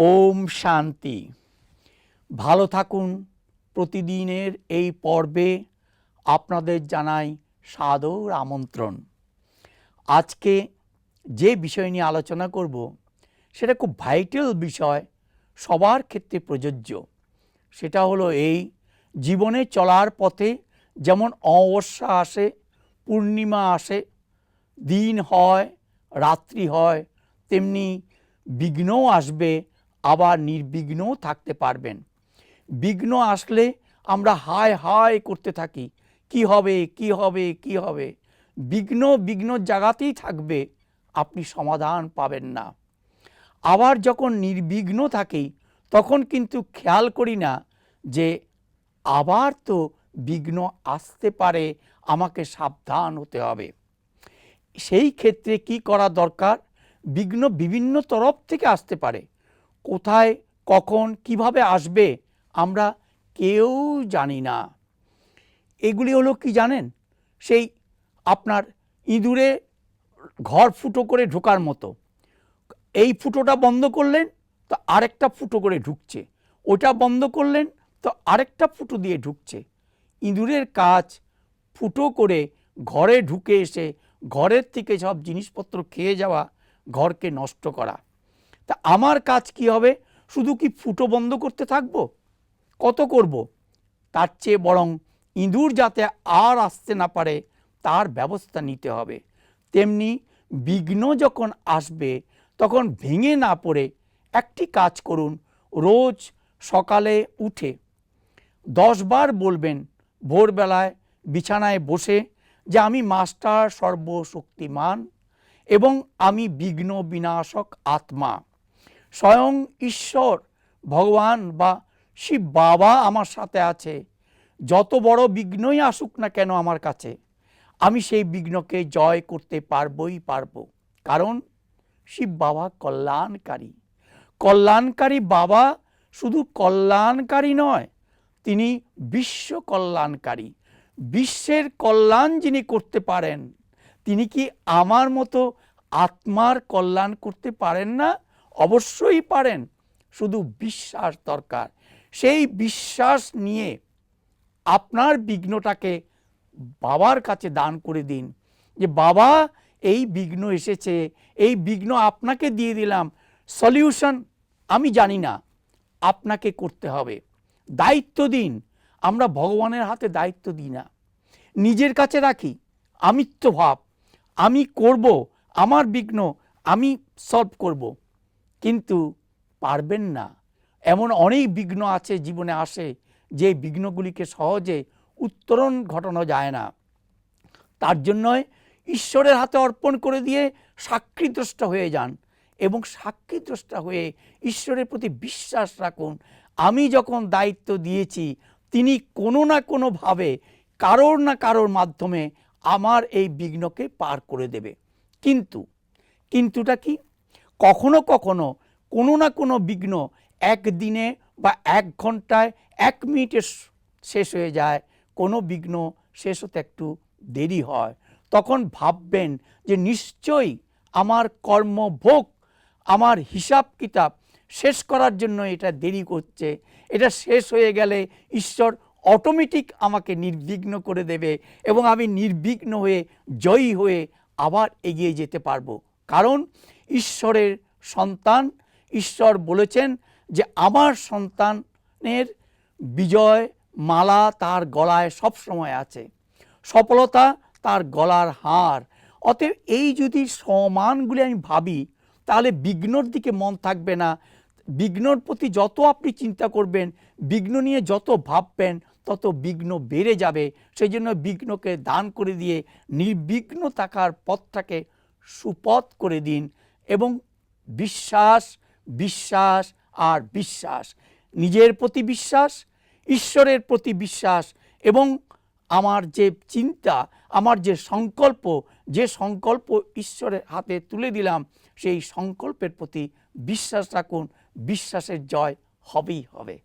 ওম শান্তি। ভালো থাকুন। প্রতিদিনের এই পর্বে আপনাদের জানাই সাদর আমন্ত্রণ। আজকে যে বিষয় নিয়ে আলোচনা করব সেটা খুব ভাইটাল বিষয়, সবার ক্ষেত্রে প্রযোজ্য। সেটা হলো এই, জীবনে চলার পথে যেমন অমাবস্যা আসে, পূর্ণিমা আসে, দিন হয়, রাত্রি হয়, তেমনি বিঘ্নও আসবে, আবার নির্বিঘ্নও থাকতে পারবেন। বিঘ্ন আসলে আমরা হায় হায় করতে থাকি, কি হবে কি হবে কি হবে। বিঘ্ন জায়গাতেই থাকবে, আপনি সমাধান পাবেন না। আবার যখন নির্বিঘ্ন থাকি তখন কিন্তু খেয়াল করি না যে আবার তো বিঘ্ন আসতে পারে, আমাকে সাবধান হতে হবে। সেই ক্ষেত্রে কি করা দরকার? বিঘ্ন বিভিন্ন তরফ থেকে আসতে পারে। কোথায়, কখন, কিভাবে আসবে আমরা কেউ জানি না। এগুলি হলো কি জানেন? সেই আপনার ইঁদুরে ঘর ফুটো করে ঢোকার মতো। এই ফুটোটা বন্ধ করলেন তো আরেকটা ফুটো করে ঢুকছে, ওটা বন্ধ করলেন তো আরেকটা ফুটো দিয়ে ঢুকছে। ইঁদুরের কাজ ফুটো করে ঘরে ঢুকে এসে ঘরের থেকে সব জিনিসপত্র খেয়ে যাওয়া, ঘরকে নষ্ট করা। তা আমার কাজ কি হবে? শুধু কি ফুটো বন্ধ করতে থাকবো? কত করব? তার চেয়ে বরং ইঁদুর যাতে আর আসতে না পারে তার ব্যবস্থা নিতে হবে। তেমনি বিঘ্ন যখন আসবে তখন ভেঙে না পড়ে একটি কাজ করুন। রোজ সকালে উঠে 10 বার বলবেন ভোরবেলায় বিছানায় বসে যে আমি মাস্টার সর্বশক্তিমান এবং আমি বিঘ্ন বিনাশক আত্মা। স্বয়ং ঈশ্বর ভগবান বা শিব বাবা আমার সাথে আছে। যত বড় বিঘ্নই আসুক না কেন আমার কাছে, আমি সেই বিঘ্নকে জয় করতে পারবই পারবো। কারণ শিব বাবা কল্যাণকারী। কল্যাণকারী বাবা শুধু কল্যাণকারী নয়, তিনি বিশ্ব কল্যাণকারী। বিশ্বের কল্যাণ যিনি করতে পারেন, তিনি কি আমার মতো আত্মার কল্যাণ করতে পারেন না? অবশ্যই পারেন। শুধু বিশ্বাস দরকার। সেই বিশ্বাস নিয়ে আপনার বিঘ্নটাকে বাবার কাছে দান করে দিন, যে বাবা এই বিঘ্ন এসেছে, এই বিঘ্ন আপনাকে দিয়ে দিলাম, সলিউশন আমি জানি না, আপনাকে করতে হবে। দায়িত্ব দিন। আমরা ভগবানের হাতে দায়িত্ব দিই না, নিজের কাছে রাখি। আমিত্ব ভাব, আমি করব, আমার বিঘ্ন আমি সলভ করব। কিন্তু পারবেন না। এমন অনেক বিঘ্ন আছে জীবনে আসে, যে বিঘ্নগুলিকে সহজে উত্তরণ ঘটানো যায় না। তার জন্যই ঈশ্বরের হাতে অর্পণ করে দিয়ে সাক্ষীদ্রষ্টা হয়ে যান এবং সাক্ষীদ্রষ্টা হয়ে ঈশ্বরের প্রতি বিশ্বাস রাখুন। আমি যখন দায়িত্ব দিয়েছি, তিনি কোনো না কোনোভাবে কারোর না কারোর মাধ্যমে আমার এই বিঘ্নকে পার করে দেবে। কিন্তুটা কি? কখনো কখনো কোনো না কোনো বিঘ্ন একদিনে বা 1 ঘন্টায় 1 মিনিটে শেষ হয়ে যায়। কোনো বিঘ্ন শেষ হতে একটু দেরি হয়। তখন ভাববেন যে নিশ্চয়ই আমার কর্মভোগ, আমার হিসাব কিতাব শেষ করার জন্য এটা দেরি করছে। এটা শেষ হয়ে গেলে ঈশ্বর অটোমেটিক আমাকে নির্বিঘ্ন করে দেবে এবং আমি নির্বিঘ্ন হয়ে জয়ী হয়ে আবার এগিয়ে যেতে পারবো। কারণ ঈশ্বরের সন্তান, ঈশ্বর বলেছেন যে আমার সন্তানের বিজয় মালা তার গলায় সব সময় আছে, সফলতা তার গলার হার। অতএব এই যদি সমানগুলি আমি ভাবি, তাহলে বিঘ্নর দিকে মন থাকবে না। বিঘ্নর প্রতি যত আপনি চিন্তা করবেন, বিঘ্ন নিয়ে যত ভাববেন, তত বিঘ্ন বেড়ে যাবে। সেই জন্য বিঘ্নকে দান করে দিয়ে নির্বিঘ্ন থাকার পথটাকে সুপথ করে দিন এবং বিশ্বাস, বিশ্বাস আর বিশ্বাস। নিজের প্রতি বিশ্বাস, ঈশ্বরের প্রতি বিশ্বাস এবং আমার যে চিন্তা, আমার যে সংকল্প ঈশ্বরের হাতে তুলে দিলাম, সেই সংকল্পের প্রতি বিশ্বাস রাখুন। বিশ্বাসের জয় হবেই হবে।